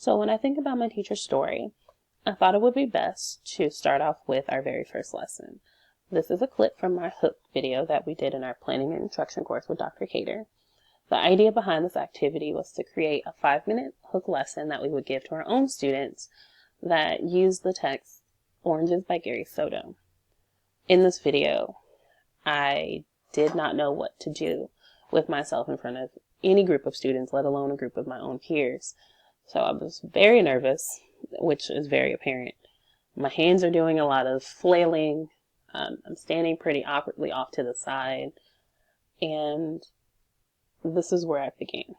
So when I think about my teacher's story, I thought it would be best to start off with our very first lesson. This is a clip from our hook video that we did in our planning and instruction course with Dr. Cater. The idea behind this activity was to create a 5-minute hook lesson that we would give to our own students that used the text Oranges by Gary Soto. In this video, I did not know what to do with myself in front of any group of students, let alone a group of my own peers. So I was very nervous, which is very apparent. My hands are doing a lot of flailing. I'm standing pretty awkwardly off to the side. And this is where I began.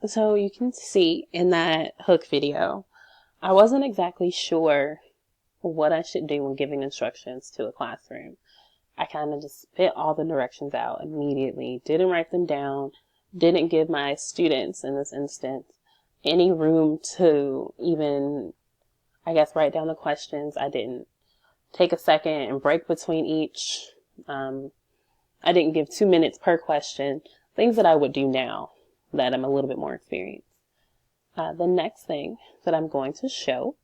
So you can see in that hook video, I wasn't exactly sure what I should do when giving instructions to a classroom. I kind of just spit all the directions out immediately, didn't write them down, didn't give my students in this instance any room to even, I guess, write down the questions. I didn't take a second and break between each. I didn't give 2 minutes per question, things that I would do now that I'm a little bit more experienced. The next thing that I'm going to show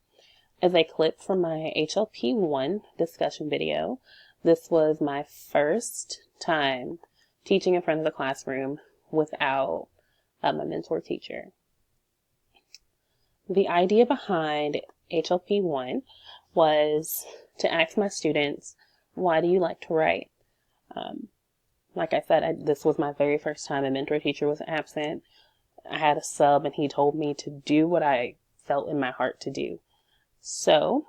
is a clip from my HLP 1 discussion video. This was my first time teaching in front of the classroom without my mentor teacher. The idea behind HLP 1 was to ask my students, why do you like to write? Like I said, this was my very first time a mentor teacher was absent. I had a sub and he told me to do what I felt in my heart to do. So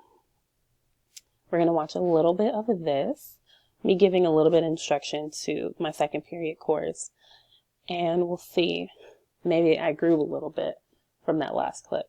we're going to watch a little bit of this, me giving a little bit of instruction to my second period course, and we'll see, maybe I grew a little bit from that last clip.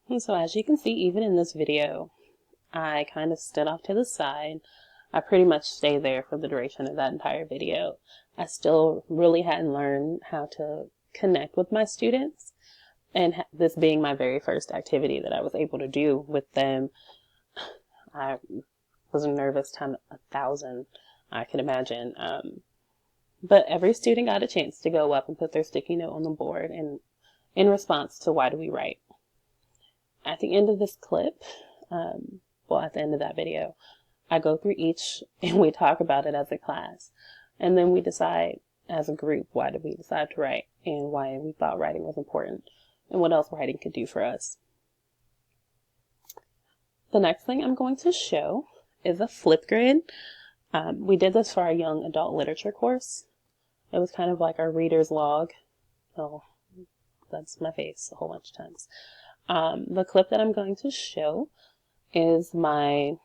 And so as you can see, even in this video, I kind of stood off to the side. I pretty much stayed there for the duration of that entire video. I still really hadn't learned how to connect with my students, and this being my very first activity that I was able to do with them, I was nervous times 1,000, I can imagine. But every student got a chance to go up and put their sticky note on the board and in response to why do we write. At the end of this clip, at the end of that video, I go through each and we talk about it as a class. And then we decide as a group, why did we decide to write and why we thought writing was important and what else writing could do for us. The next thing I'm going to show is a Flipgrid. We did this for our young adult literature course. It was kind of like our reader's log. Oh, that's my face a whole bunch of times. The clip that I'm going to show is I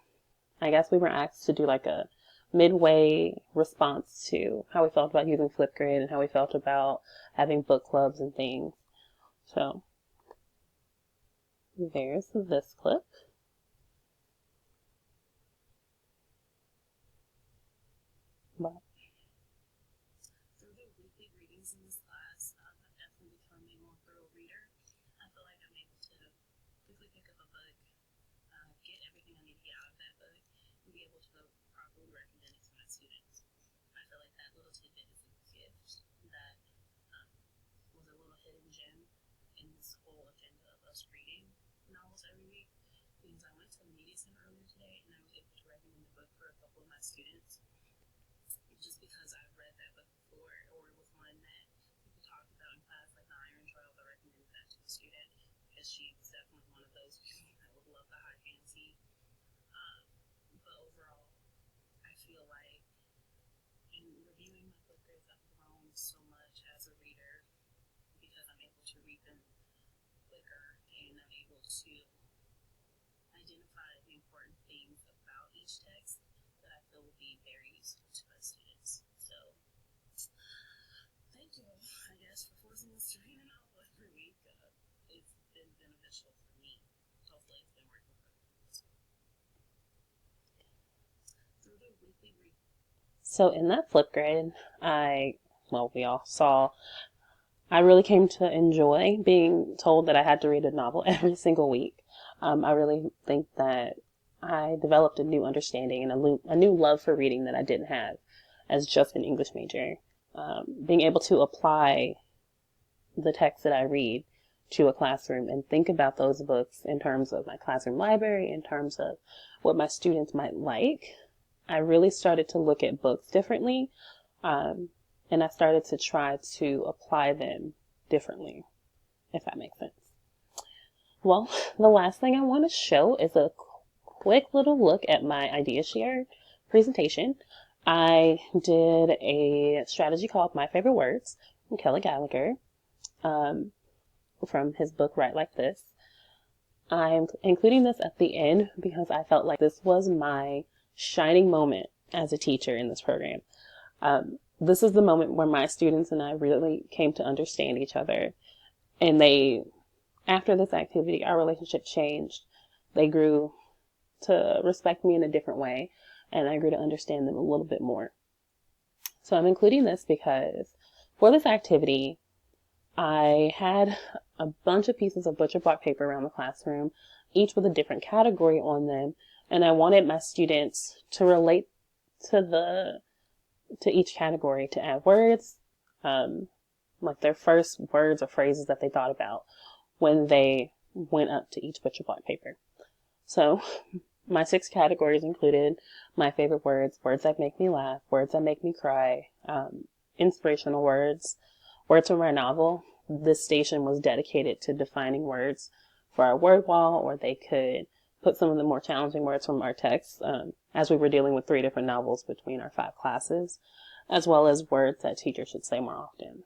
guess we were asked to do like a midway response to how we felt about using Flipgrid and how we felt about having book clubs and things. So there's this clip. But Through the weekly readings in this class, I've definitely become a more thorough reader. I feel like I'm able to quickly pick up a book, get everything I need to get out of that book, and be able to properly recommend it to my students. I feel like that little tidbit is a gift that was a little hidden gem in this whole agenda of us reading novels every week. Because I went to the media center earlier today and I was able to recommend the book for a couple of my students just because I've read that book before, or it was one that people talked about in class, like The Iron Trials. I recommended that to a student because she's definitely one of those people that would love the high fantasy. But overall, I feel like in reviewing my book grades, I've grown so much as a reader because I'm able to read them quicker and I'm able to identify the important things about each text that I feel will be very useful to my students. So, thank you, I guess, for forcing us to read a novel every week. It's been beneficial for me. Hopefully, it's been working for others. Through the weekly read. so in that flip grade, we all saw, I really came to enjoy being told that I had to read a novel every single week. I really think that I developed a new understanding and a new love for reading that I didn't have as just an English major. Being able to apply the text that I read to a classroom and think about those books in terms of my classroom library, in terms of what my students might like, I really started to look at books differently. And I started to try to apply them differently, if that makes sense. Well, the last thing I want to show is a quick little look at my idea share presentation. I did a strategy called My Favorite Words from Kelly Gallagher, from his book Write Like This. I'm including this at the end because I felt like this was my shining moment as a teacher in this program. This is the moment where my students and I really came to understand each other. And after this activity, our relationship changed. They grew to respect me in a different way, and I grew to understand them a little bit more. So I'm including this because for this activity, I had a bunch of pieces of butcher block paper around the classroom, each with a different category on them, and I wanted my students to relate to each category, to add words, like their first words or phrases that they thought about when they went up to each butcher block paper. So my 6 categories included my favorite words, words that make me laugh, words that make me cry, inspirational words, words from our novel. This station was dedicated to defining words for our word wall, or they could put some of the more challenging words from our text, as we were dealing with 3 different novels between our 5 classes, as well as words that teachers should say more often.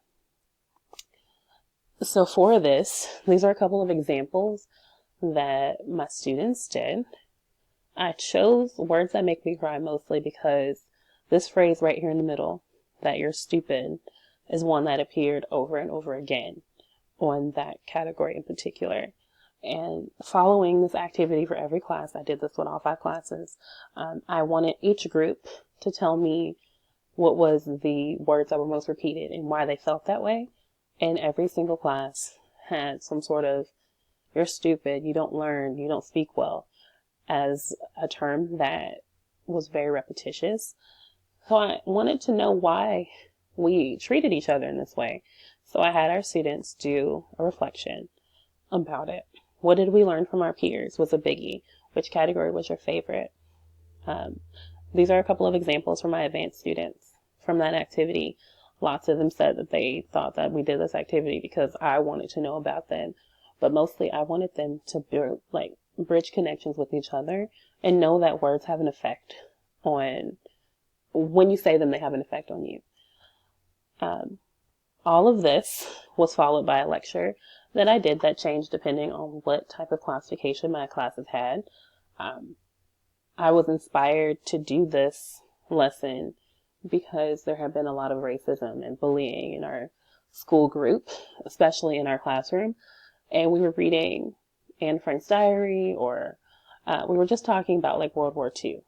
So for this, these are a couple of examples that my students did. I chose words that make me cry mostly because this phrase right here in the middle, that you're stupid, is one that appeared over and over again on that category in particular. And following this activity for every class, I did this with all 5 classes, I wanted each group to tell me what was the words that were most repeated and why they felt that way. And every single class had some sort of, you're stupid, you don't learn, you don't speak well, as a term that was very repetitious. So I wanted to know why we treated each other in this way. So I had our students do a reflection about it. What did we learn from our peers was a biggie. Which category was your favorite? These are a couple of examples from my advanced students from that activity. Lots of them said that they thought that we did this activity because I wanted to know about them. But mostly I wanted them to build, bridge connections with each other and know that words have an effect on, when you say them, they have an effect on you. All of this was followed by a lecture that I did that changed depending on what type of classification my classes had. I was inspired to do this lesson because there had been a lot of racism and bullying in our school group, especially in our classroom. And we were reading Anne Frank's diary, or we were just talking about World War II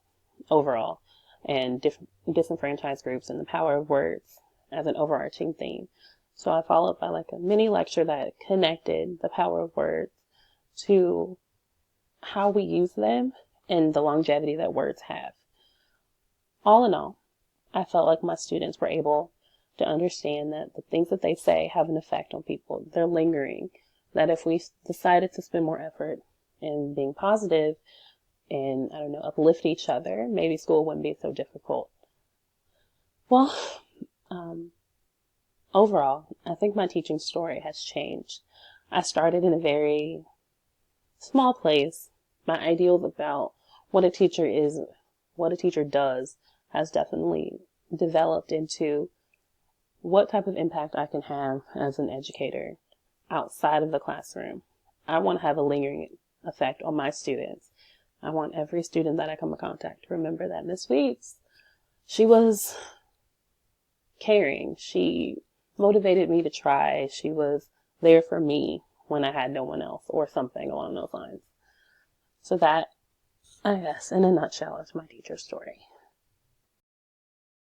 overall. and disenfranchised groups and the power of words as an overarching theme. So I followed by like a mini lecture that connected the power of words to how we use them and the longevity that words have. All in all, I felt like my students were able to understand that the things that they say have an effect on people. They're lingering. That if we decided to spend more effort in being positive and, uplift each other, maybe school wouldn't be so difficult. Well, overall, I think my teaching story has changed. I started in a very small place. My ideals about what a teacher is, what a teacher does, has definitely developed into what type of impact I can have as an educator outside of the classroom. I want to have a lingering effect on my students. I want every student that I come in contact to remember that Miss Weeks, she was caring. She motivated me to try. She was there for me when I had no one else, or something along those lines. So that, I guess, in a nutshell, is my teacher story.